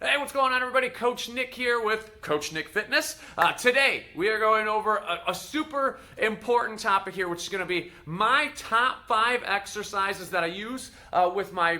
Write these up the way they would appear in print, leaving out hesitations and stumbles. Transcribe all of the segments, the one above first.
Hey, what's going on, everybody? Coach Nick here with Coach Nick Fitness. Today, we are going over a super important topic here, which is going to be my top 5 exercises that I use with my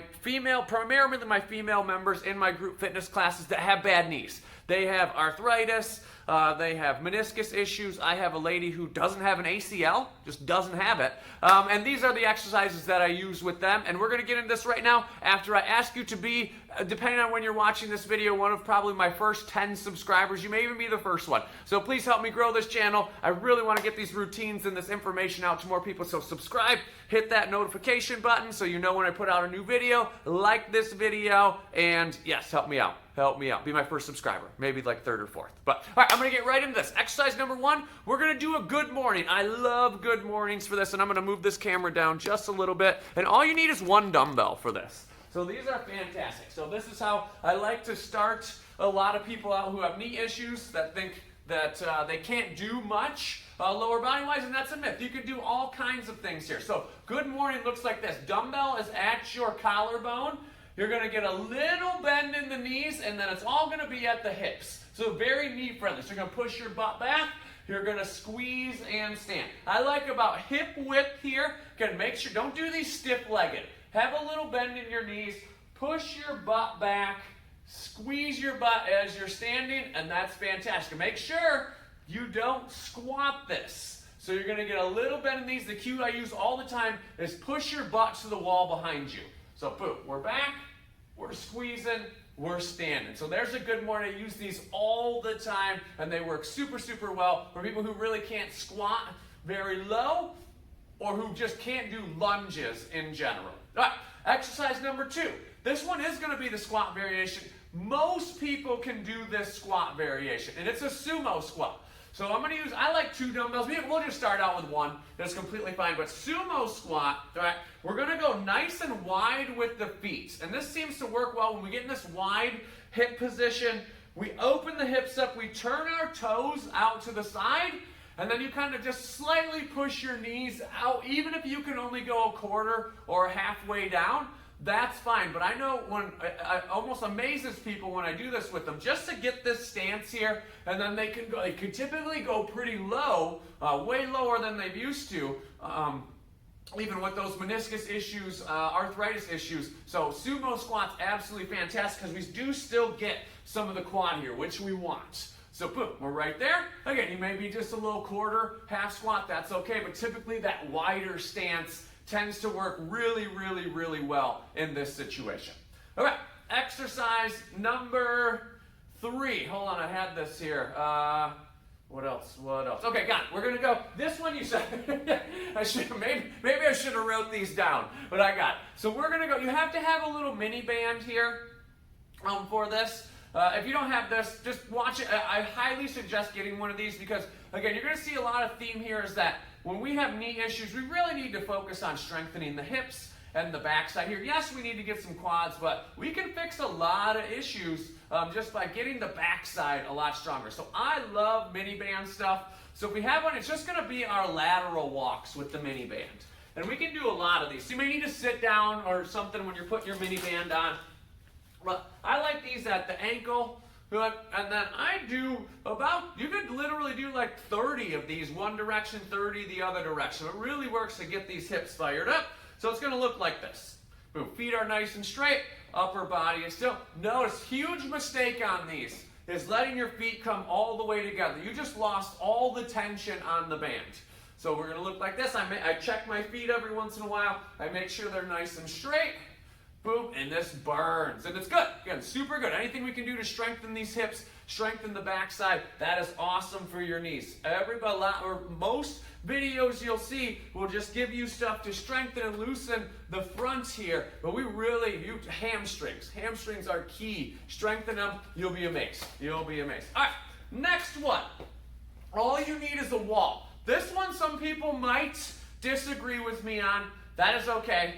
primarily my female members in my group fitness classes that have bad knees. They have arthritis, they have meniscus issues. I have a lady who doesn't have an ACL, just doesn't have it. And these are the exercises that I use with them. And we're going to get into this right now after I ask you to be, depending on when you're watching this video, one of probably my first 10 subscribers. You may even be the first one. So please help me grow this channel. I really want to get these routines and this information out to more people. So subscribe, hit that notification button so you know when I put out a new video. Like this video, and yes, help me out. Help me out. Be my first subscriber. Maybe like third or fourth. But all right, I'm going to get right into this. Exercise number 1, we're going to do a good morning. I love good mornings for this, and I'm going to move this camera down just a little bit. And all you need is 1 dumbbell for this. So these are fantastic. So this is how I like to start a lot of people out who have knee issues that think that they can't do much lower body-wise, and that's a myth. You can do all kinds of things here. So good morning looks like this. Dumbbell is at your collarbone. You're going to get a little bend in the knees, and then it's all going to be at the hips. So very knee-friendly. So you're going to push your butt back. You're going to squeeze and stand. I like about hip width here. Again, make sure, don't do these stiff-legged. Have a little bend in your knees. Push your butt back. Squeeze your butt as you're standing, and that's fantastic. Make sure you don't squat this. So you're going to get a little bend in the knees. The cue I use all the time is push your butt to the wall behind you. So boom, we're back, we're squeezing, we're standing. So there's a good morning. I use these all the time, and they work super, super well for people who really can't squat very low or who just can't do lunges in general. All right, exercise number 2. This one is going to be the squat variation. Most people can do this squat variation, and it's a sumo squat. So I'm going to use, I like 2 dumbbells. We'll just start out with 1. That's completely fine. But sumo squat, all right, we're going to go nice and wide with the feet. And this seems to work well when we get in this wide hip position. We open the hips up. We turn our toes out to the side. And then you kind of just slightly push your knees out. Even if you can only go a quarter or halfway down, that's fine. But I know when it almost amazes people when I do this with them, just to get this stance here, and then they can typically go pretty low, way lower than they've used to, even with those meniscus issues, arthritis issues. So sumo squat's absolutely fantastic because we do still get some of the quad here, which we want. So boom, we're right there. Again, you may be just a little quarter, half squat, that's okay, but typically that wider stance tends to work really, really, really well in this situation. Okay, exercise number 3. Hold on, I had this here. What else? Okay, got it. We're gonna go. This one you said. Maybe I should have wrote these down, but I got it. So we're gonna go. You have to have a little mini band here for this. If you don't have this, just watch it. I highly suggest getting one of these because, again, you're gonna see a lot of theme here is that when we have knee issues, we really need to focus on strengthening the hips and the backside here. Yes, we need to get some quads, but we can fix a lot of issues just by getting the backside a lot stronger. So I love mini band stuff. So if we have one, it's just going to be our lateral walks with the mini band. And we can do a lot of these. So you may need to sit down or something when you're putting your mini band on. But I like these at the ankle. And then I do you could literally do like 30 of these, one direction, 30 the other direction. It really works to get these hips fired up. So it's going to look like this. Boom, feet are nice and straight, upper body is still. Notice, huge mistake on these is letting your feet come all the way together. You just lost all the tension on the band. So we're going to look like this. I check my feet every once in a while. I make sure they're nice and straight. Boom, and this burns, and it's good. Again, super good. Anything we can do to strengthen these hips, strengthen the backside, that is awesome for your knees. Most videos you'll see will just give you stuff to strengthen and loosen the front here, but hamstrings. Hamstrings are key. Strengthen them, you'll be amazed. You'll be amazed. All right, next one. All you need is a wall. This one some people might disagree with me on. That is okay.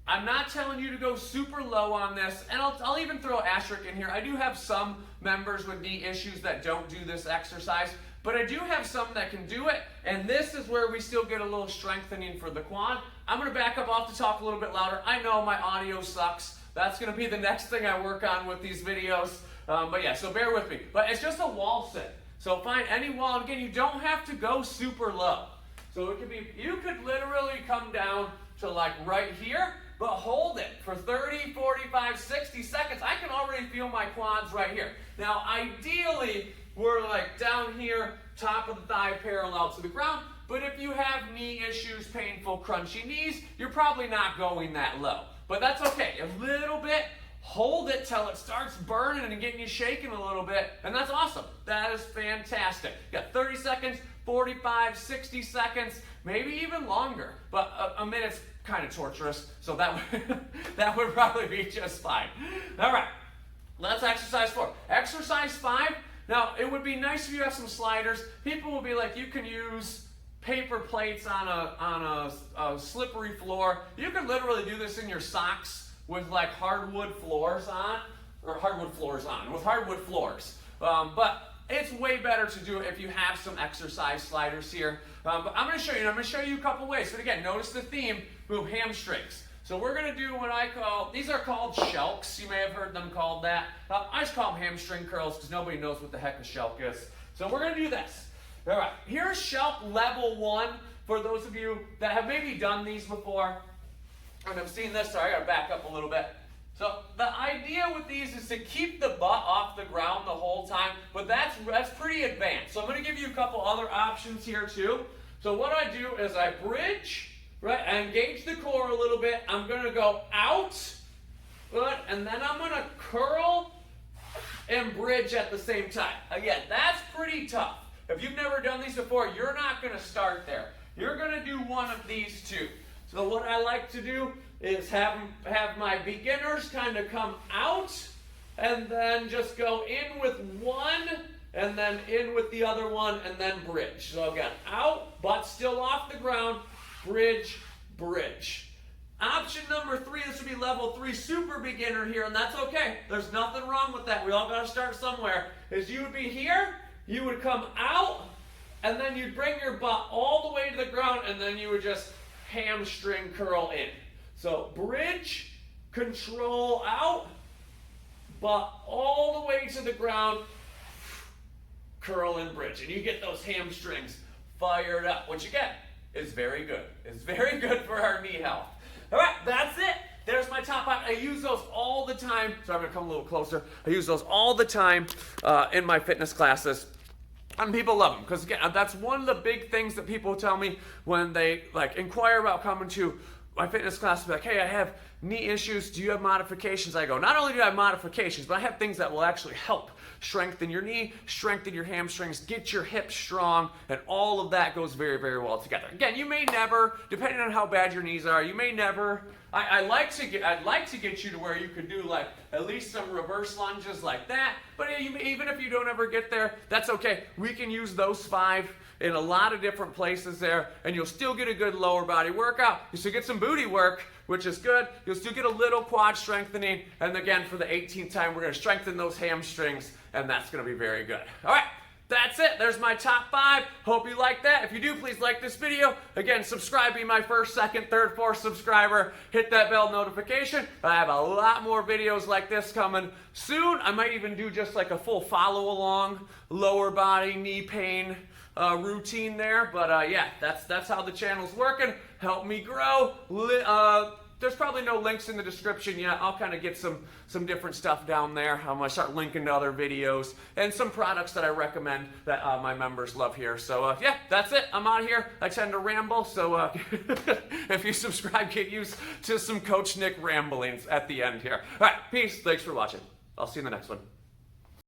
I'm not telling you to go super low on this, and I'll even throw an asterisk in here. I do have some members with knee issues that don't do this exercise, but I do have some that can do it, and this is where we still get a little strengthening for the quad. I'm going to back up. I'll have to talk a little bit louder. I know my audio sucks, That's going to be the next thing I work on with these videos. But yeah, so bear with me. But it's just a wall sit. So find any wall. And again, you don't have to go super low. So it could be, you could literally come down to like right here, but hold it for 30, 45, 60 seconds. I can already feel my quads right here. Now, ideally, we're like down here, top of the thigh parallel to the ground. But if you have knee issues, painful, crunchy knees, you're probably not going that low. But that's okay. A little bit, hold it till it starts burning and getting you shaking a little bit. And that's awesome. That is fantastic. You got 30 seconds, 45, 60 seconds, maybe even longer. But a minute's kind of torturous, so that would probably be just fine. All right, let's exercise 4. Exercise 5, now it would be nice if you have some sliders. People will be like, you can use paper plates on a slippery floor. You can literally do this in your socks with like hardwood floors on, with hardwood floors. But it's way better to do it if you have some exercise sliders here. But I'm going to show you, and I'm going to show you a couple ways. But again, notice the theme, move hamstrings. So we're going to do what I call, these are called shelks. You may have heard them called that. I just call them hamstring curls because nobody knows what the heck a shelk is. So we're going to do this. All right, here's shelk level 1 for those of you that have maybe done these before and have seen this. Sorry, I got to back up a little bit. So the idea with these is to keep the butt off the ground the whole time, but that's pretty advanced. So I'm going to give you a couple other options here too. So what I do is I bridge, right? I engage the core a little bit. I'm going to go out, good, and then I'm going to curl and bridge at the same time. Again, that's pretty tough. If you've never done these before, you're not going to start there. You're going to do one of these two. So what I like to do is have my beginners kind of come out and then just go in with one and then in with the other one and then bridge. So I've got out, butt still off the ground, bridge, bridge. Option number 3, this would be level 3 super beginner here, and that's okay. There's nothing wrong with that. We all got to start somewhere. Is you would be here, you would come out, and then you'd bring your butt all the way to the ground, and then you would just hamstring curl in. So bridge, control out, butt all the way to the ground, curl and bridge. And you get those hamstrings fired up. What you get is very good. It's very good for our knee health. All right, that's it. There's my top 5. I use those all the time. So I'm going to come a little closer. I use those all the time in my fitness classes. And people love them because, again, that's one of the big things that people tell me when they like inquire about coming to my fitness class. Be like, hey, I have knee issues. Do you have modifications? I go, not only do I have modifications, but I have things that will actually help strengthen your knee, strengthen your hamstrings, get your hips strong, and all of that goes very, very well together. Again, you may never, depending on how bad your knees are, you may never. I'd like to get you to where you could do like at least some reverse lunges like that. But even if you don't ever get there, that's okay. We can use those 5 in a lot of different places there, and you'll still get a good lower body workout. You still get some booty work, which is good. You'll still get a little quad strengthening. And again, for the 18th time, we're going to strengthen those hamstrings, and that's going to be very good. All right. That's it. There's my top 5. Hope you like that. If you do, please like this video. Again, subscribe. Be my first, second, third, fourth subscriber. Hit that bell notification. I have a lot more videos like this coming soon. I might even do just like a full follow along, lower body, knee pain routine there. But yeah, that's how the channel's working. Help me grow. There's probably no links in the description yet. I'll kind of get some different stuff down there. I'm going to start linking to other videos and some products that I recommend that my members love here. So yeah, that's it. I'm out of here. I tend to ramble, so if you subscribe, get used to some Coach Nick ramblings at the end here. All right, peace. Thanks for watching. I'll see you in the next one.